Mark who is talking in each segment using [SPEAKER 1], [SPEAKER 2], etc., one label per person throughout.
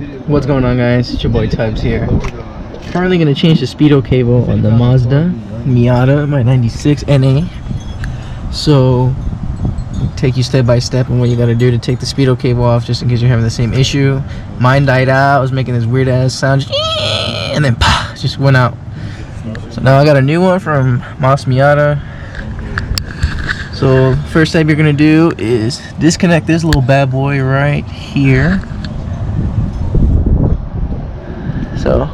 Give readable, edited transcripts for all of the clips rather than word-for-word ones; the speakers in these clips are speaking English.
[SPEAKER 1] What's going on, guys? It's your boy Types here. Currently gonna change the speedo cable on the Mazda Miata, my 96 NA. So take you step by step on what you gotta do to take the speedo cable off, just in case you're having the same issue. Mine died out. I was making this weird ass sound, and then just went out. So now I got a new one from Mazda Miata. So first step you're gonna do is disconnect this little bad boy right here. So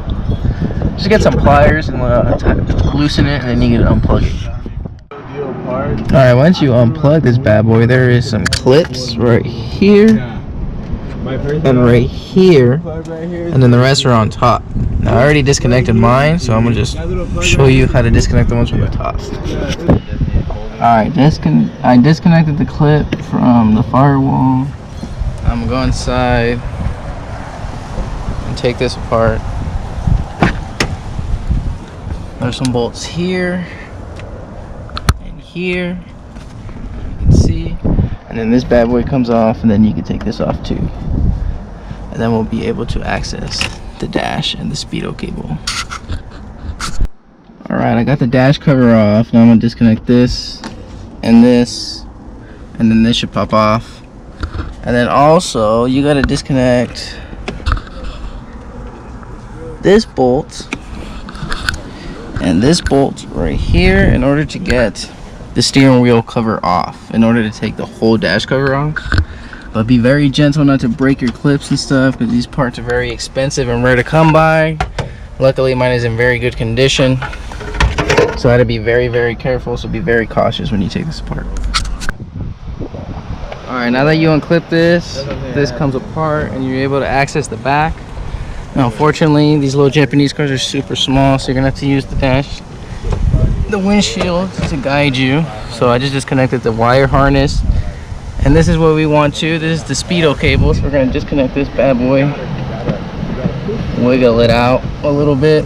[SPEAKER 1] just get some pliers and loosen it, and then you can unplug it. Alright, once you unplug this bad boy, there is some clips right here and right here, and then the rest are on top. Now I already disconnected mine, so I'm gonna just show you how to disconnect the ones from the top. Alright, I disconnected the clip from the firewall. I'm gonna go inside and take this apart. There's some bolts here and here, you can see, and then this bad boy comes off, and then you can take this off too, and then we'll be able to access the dash and the speedo cable. Alright, I got the dash cover off. Now I'm gonna disconnect this, and then this should pop off. And then also you gotta disconnect this bolt and this bolt right here in order to get the steering wheel cover off, in order to take the whole dash cover off. But be very gentle not to break your clips and stuff, because these parts are very expensive and rare to come by. Luckily mine is in very good condition, so I had to be very, very careful. So be very cautious when you take this apart. Alright, now that you unclip this, this comes apart and you're able to access the back. Now unfortunately these little Japanese cars are super small, so you're gonna have to use the windshield to guide you. So I just disconnected the wire harness, and this is what we want to. This is the speedo cable, so we're gonna disconnect this bad boy, wiggle it out a little bit,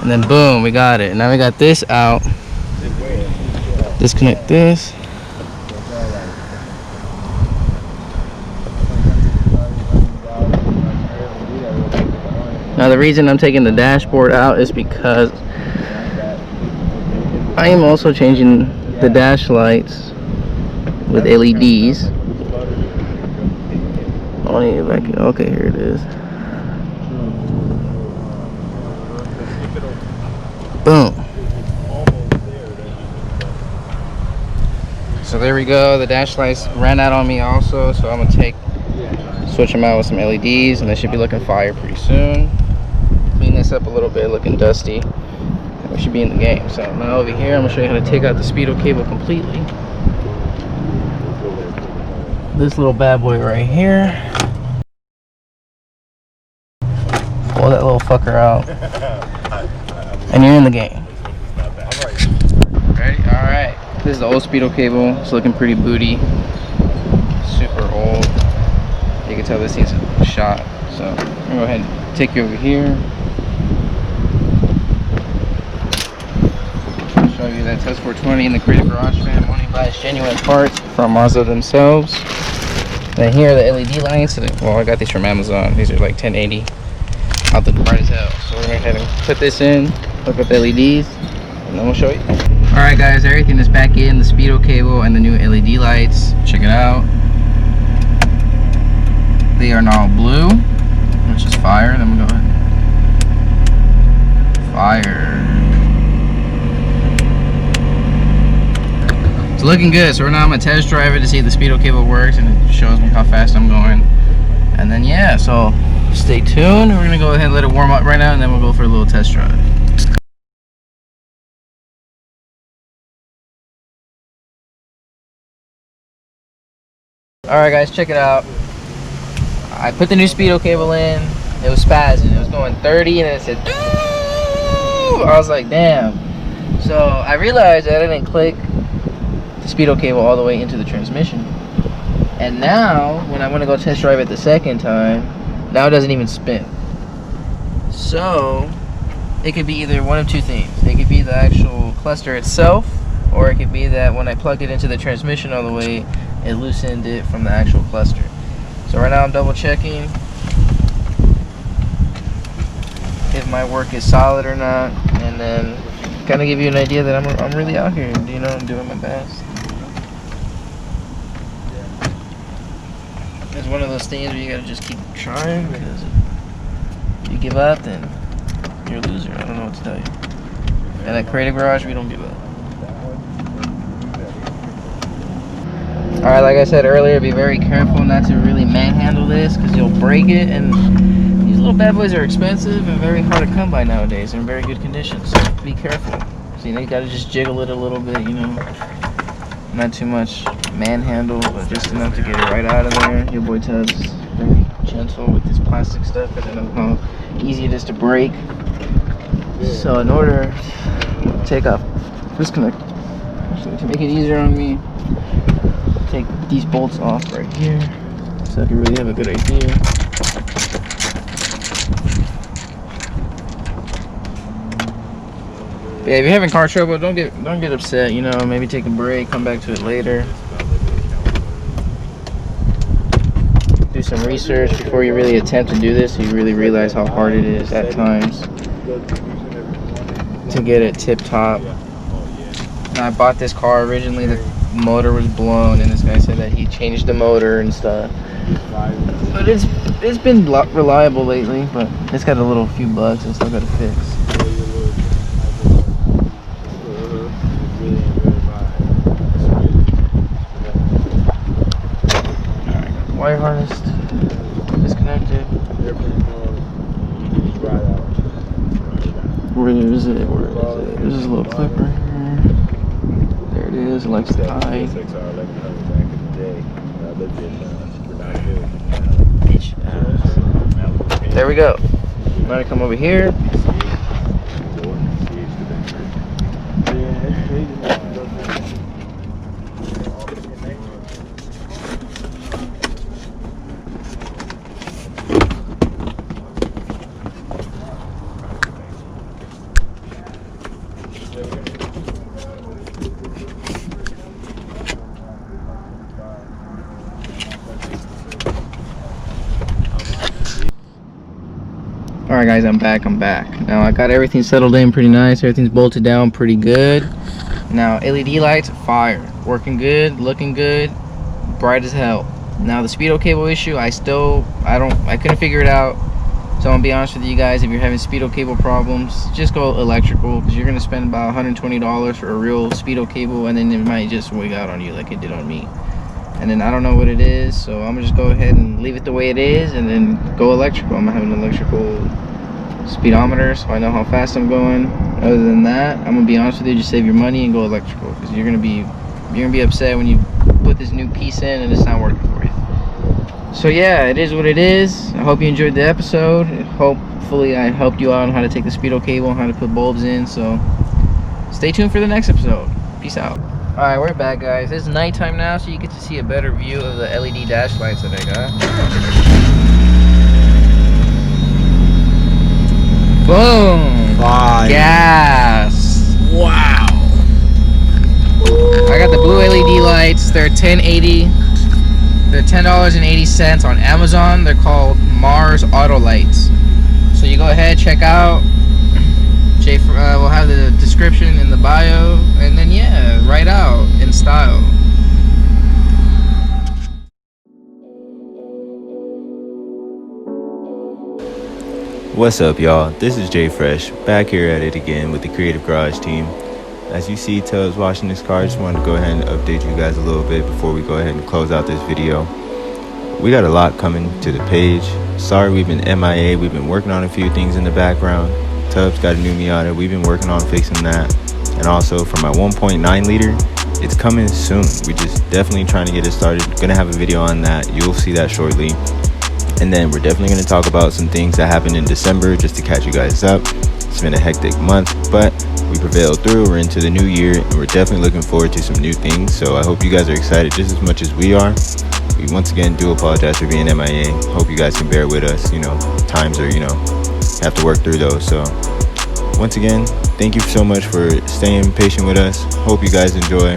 [SPEAKER 1] and then boom, we got it. Now we got this out. Disconnect this. Now the reason I'm taking the dashboard out is because I am also changing the dash lights with LEDs. Okay, here it is. Boom. So there we go. The dash lights ran out on me also, so I'm gonna switch them out with some LEDs, and they should be looking fire pretty soon. Clean this up a little bit, looking dusty, and we should be in the game. So now over here I'm gonna show you how to take out the speedo cable completely. This little bad boy right here, pull that little fucker out, and you're in the game. Ready? Alright, this is the old speedo cable. It's looking pretty booty, super old. You can tell this needs a shot. So I'm gonna go ahead and take you over here, show you that test 420 in the Cre8tiveGarage Fam only buys genuine parts from Mazda themselves. Then here are the LED lights. Well, I got these from Amazon. These are like 1080, out the bright as hell. So we're gonna go ahead and put this in, hook up the LEDs, and then we'll show you. Alright guys, everything is back in, the speedo cable and the new LED lights. Check it out. They are now blue, which is fire. Then we go ahead. Fire. It's looking good. So now I'm gonna test drive it to see if the speedo cable works, and it shows me how fast I'm going. And then yeah, so stay tuned. We're gonna go ahead and let it warm up right now, and then we'll go for a little test drive. Alright guys, check it out. I put the new speedo cable in. It was spazzing. It was going 30 and then it said doo! I was like, damn. So I realized that I didn't click the speedo cable all the way into the transmission. And now when I want to go test drive it the second time, now it doesn't even spin. So it could be either one of two things. It could be the actual cluster itself, or it could be that when I plugged it into the transmission all the way, it loosened it from the actual cluster. So right now I'm double checking if my work is solid or not, and then kind of give you an idea that I'm really out here, you know, I'm doing my best. It's one of those things where you gotta just keep trying, because if you give up, then you're a loser. I don't know what to tell you. And at Creative Garage, we don't give up. Alright, like I said earlier, be very careful not to really manhandle this, because you'll break it, and these little bad boys are expensive and very hard to come by nowadays. They're in very good condition, so be careful. So, you know, you gotta just jiggle it a little bit, you know. Not too much manhandle, but just enough to get it right out of there. Your boy Tubbs is very gentle with this plastic stuff, because I know how easy it is to break. So in order to take off this connector, actually to make it easier on me, take these bolts off right here, so I can really have a good idea. But yeah, if you're having car trouble, don't get upset. You know, maybe take a break, come back to it later. Do some research before you really attempt to do this, so you really realize how hard it is at times to get it tip top. And I bought this car originally, the motor was blown, and this guy said that he changed the motor and stuff. But it's been reliable lately, but it's got a few bugs and still got to fix. Alright, wire harness disconnected. Where is it? There's this little clip right here. There it is. It likes to hide. There we go. Now I come over here. Alright guys, I'm back. Now I got everything settled in pretty nice. Everything's bolted down pretty good. Now LED lights, fire. Working good, looking good, bright as hell. Now the speedo cable issue, I couldn't figure it out. So I'm gonna be honest with you guys, if you're having speedo cable problems, just go electrical, because you're gonna spend about $120 for a real speedo cable, and then it might just wig out on you like it did on me. And then I don't know what it is, so I'm gonna just go ahead and leave it the way it is, and then go electrical. I'm gonna have an electrical speedometer, so I know how fast I'm going. Other than that, I'm gonna be honest with you, just save your money and go electrical, because you're gonna be upset when you put this new piece in and it's not working for you. So yeah, it is what it is. I hope you enjoyed the episode. Hopefully I helped you out on how to take the speedo cable and how to put bulbs in. So stay tuned for the next episode. Peace out. Alright, we're back guys. It's nighttime now, so you get to see a better view of the LED dash lights that I got. Boom!
[SPEAKER 2] Fire.
[SPEAKER 1] Gas!
[SPEAKER 2] Wow!
[SPEAKER 1] I got the blue LED lights. They're 1080. They're $10.80 on Amazon. They're called Mars Auto Lights. So you go ahead, check out. We'll have the description in the bio, and then yeah, right out in style.
[SPEAKER 2] What's up, y'all? This is Jay Fresh, back here at it again with the Creative Garage team. As you see Tubbs washing this car, I just wanted to go ahead and update you guys a little bit before we go ahead and close out this video. We got a lot coming to the page. Sorry we've been MIA, we've been working on a few things in the background. Tubbs got a new Miata, we've been working on fixing that. And also for my 1.9 liter, it's coming soon. We just definitely trying to get it started. Gonna have a video on that, you'll see that shortly. And then we're definitely gonna talk about some things that happened in December just to catch you guys up. It's been a hectic month, but we prevailed through. We're into the new year and we're definitely looking forward to some new things. So I hope you guys are excited just as much as we are. We once again do apologize for being MIA. Hope you guys can bear with us. You know, times are, have to work through those. So once again, thank you so much for staying patient with us. Hope you guys enjoy.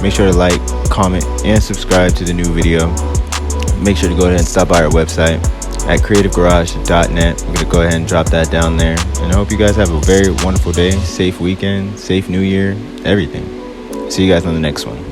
[SPEAKER 2] Make sure to like, comment, and subscribe to the new video. make sure to go ahead and stop by our website at creativegarage.net. We're going to go ahead and drop that down there. And I hope you guys have a very wonderful day, safe weekend, safe new year, everything. See you guys on the next one.